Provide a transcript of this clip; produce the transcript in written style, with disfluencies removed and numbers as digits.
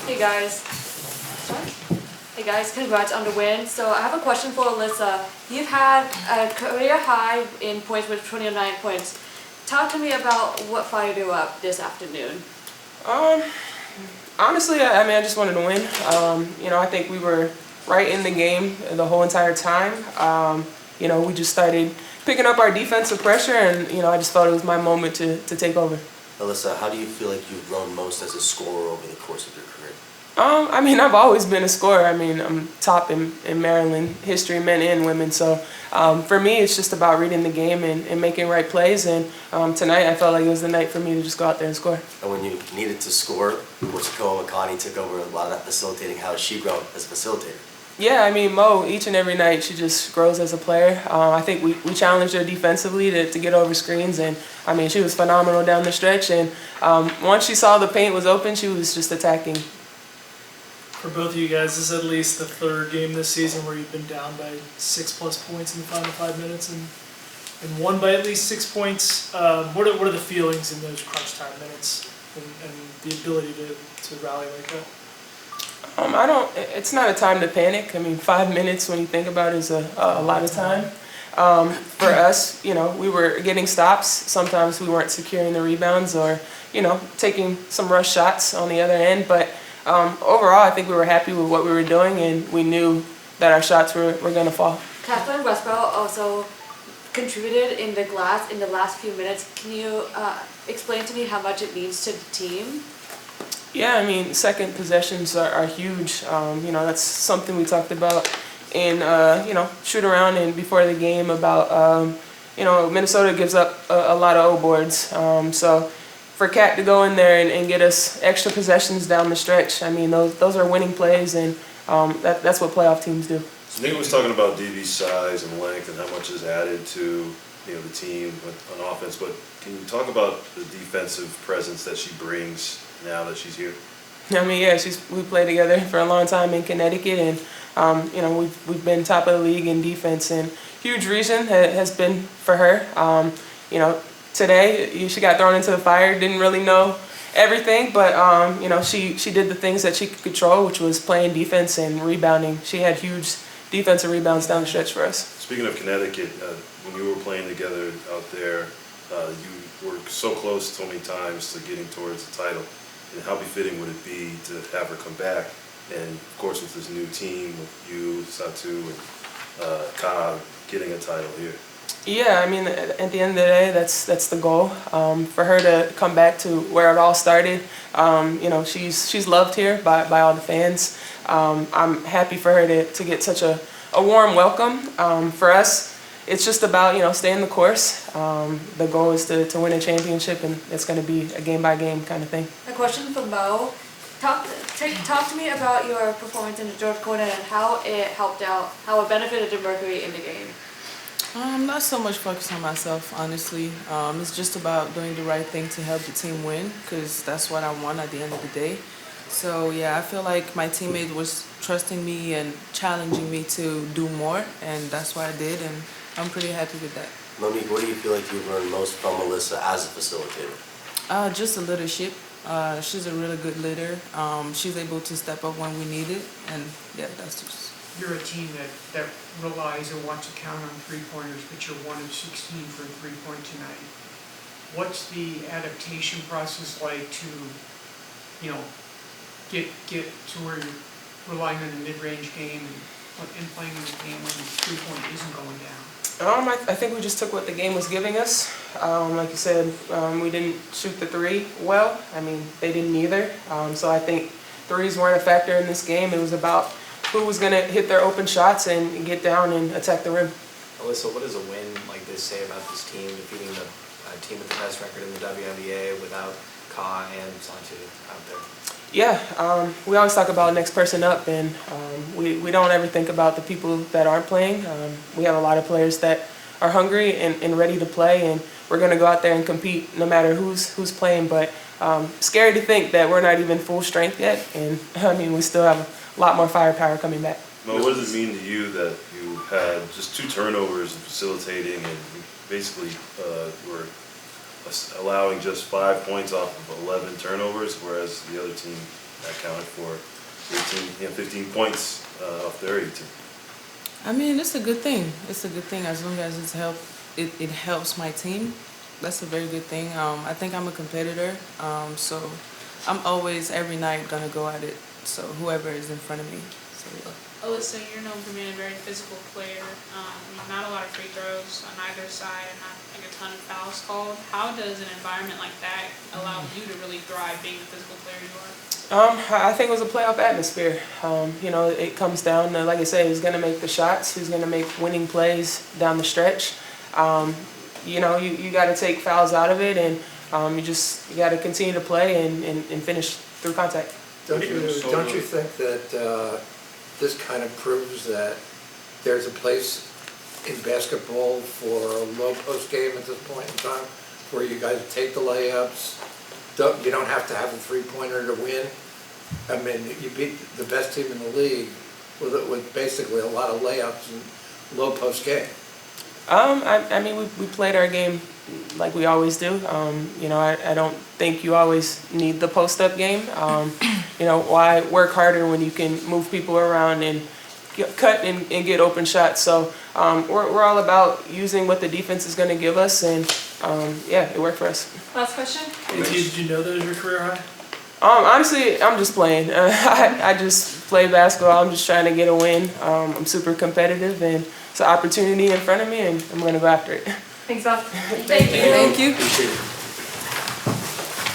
Hey guys. Sorry. Hey guys, congrats on the win. So I have a question for Alyssa. You've had a career high in points with 29 points. Talk to me about what fired you up this afternoon. Honestly, I just wanted to win. I think we were right in the game the whole entire time. We just started picking up our defensive pressure, and I just thought it was my moment to take over. Alyssa, how do you feel like you've grown most as a scorer over the course of your career? I've always been a scorer. I'm top in Maryland history, men and women. So for me, it's just about reading the game and making right plays. And tonight, I felt like it was the night for me to just go out there and score. And when you needed to score, of course, Akoa Makani took over a lot of that facilitating. How has she grown as a facilitator? Yeah, Mo, each and every night, she just grows as a player. I think we challenged her defensively to get over screens, and she was phenomenal down the stretch. And once she saw the paint was open, she was just attacking. For both of you guys, this is at least the third game this season where you've been down by 6+ points in the final 5 minutes and won by at least 6 points. What are the feelings in those crunch time minutes and the ability to rally like that? It's not a time to panic. 5 minutes when you think about it is a lot of time. For us, we were getting stops. Sometimes we weren't securing the rebounds or, taking some rush shots on the other end. But overall, I think we were happy with what we were doing, and we knew that our shots were going to fall. Catherine Westboro also contributed in the glass in the last few minutes. Can you explain to me how much it means to the team? Yeah, second possessions are huge. That's something we talked about in, shoot around and before the game about, Minnesota gives up a lot of O boards. So for Cat to go in there and get us extra possessions down the stretch, those are winning plays, and that's what playoff teams do. So Nick was talking about DB's size and length and how much is added to the team on offense, but can you talk about the defensive presence that she brings now that she's here? We played together for a long time in Connecticut, and we've been top of the league in defense, and huge reason has been for her. Today she got thrown into the fire, didn't really know everything, but she did the things that she could control, which was playing defense and rebounding. She had huge defensive rebounds down the stretch for us. Speaking of Connecticut, when you were playing together out there, you were so close so many times to getting towards the title. And how befitting would it be to have her come back? And of course, with this new team, with you, Satu, and Ka getting a title here. Yeah, at the end of the day, that's the goal. For her to come back to where it all started. She's loved here by all the fans. I'm happy for her to get such a warm welcome. For us, it's just about staying the course. The goal is to win a championship, and it's going to be a game-by-game kind of thing. A question for Mo. Talk to me about your performance in the George Corner and how it helped out, how it benefited the Mercury in the game. Not so much focused on myself, honestly. It's just about doing the right thing to help the team win, because that's what I want at the end of the day. So yeah, I feel like my teammate was trusting me and challenging me to do more, and that's what I did, and I'm pretty happy with that. Monique, what do you feel like you've learned most from Alyssa as a facilitator? Just the leadership. She's a really good leader. She's able to step up when we need it, and yeah, that's just. You're a team that relies or wants to count on three-pointers, but you're 1 of 16 for a three-point tonight. What's the adaptation process like to, get to where you're relying on the mid-range game and playing in a game when the three-point isn't going down? I think we just took what the game was giving us. Like you said, we didn't shoot the three well. They didn't either. So I think threes weren't a factor in this game. It was about who was going to hit their open shots and get down and attack the rim. Alyssa, what does a win like this say about this team, defeating the team with the best record in the WNBA without Ka and Satu out there? Yeah, we always talk about next person up, and we don't ever think about the people that aren't playing. We have a lot of players that are hungry and ready to play, and we're going to go out there and compete no matter who's playing. But scary to think that we're not even full strength yet, and we still have a lot more firepower coming back. Mo, what does it mean to you that you had just 2 turnovers in facilitating and basically were allowing just 5 points off of 11 turnovers, whereas the other team accounted for 15 points off their 18. I mean, it's a good thing. It's a good thing as long as it helps my team. That's a very good thing. I think I'm a competitor, so I'm always every night gonna go at it. So whoever is in front of me. So yeah. Alyssa, you're known for being a very physical player. Not a lot of free throws on either side, and not like a ton of fouls called. How does an environment like that allow you to really thrive being the physical player you are? I think it was a playoff atmosphere. It comes down to, like I say, who's going to make the shots, who's going to make winning plays down the stretch. You got to take fouls out of it, and you got to continue to play and finish through contact. Don't you think that this kind of proves that there's a place in basketball for a low post game at this point in time, where you guys take the layups? You don't have to have a three-pointer to win. I mean, you beat the best team in the league with basically a lot of layups and low post game. I mean, we played our game like we always do. I don't think you always need the post-up game. Why work harder when you can move people around and cut and get open shots? So we're all about using what the defense is going to give us, and it worked for us. Last question? Did you know that was your career high? Honestly, I'm just playing. I just play basketball. I'm just trying to get a win. I'm super competitive, and it's an opportunity in front of me, and I'm going to go after it. Thanks, Bob. Thank you. Appreciate it.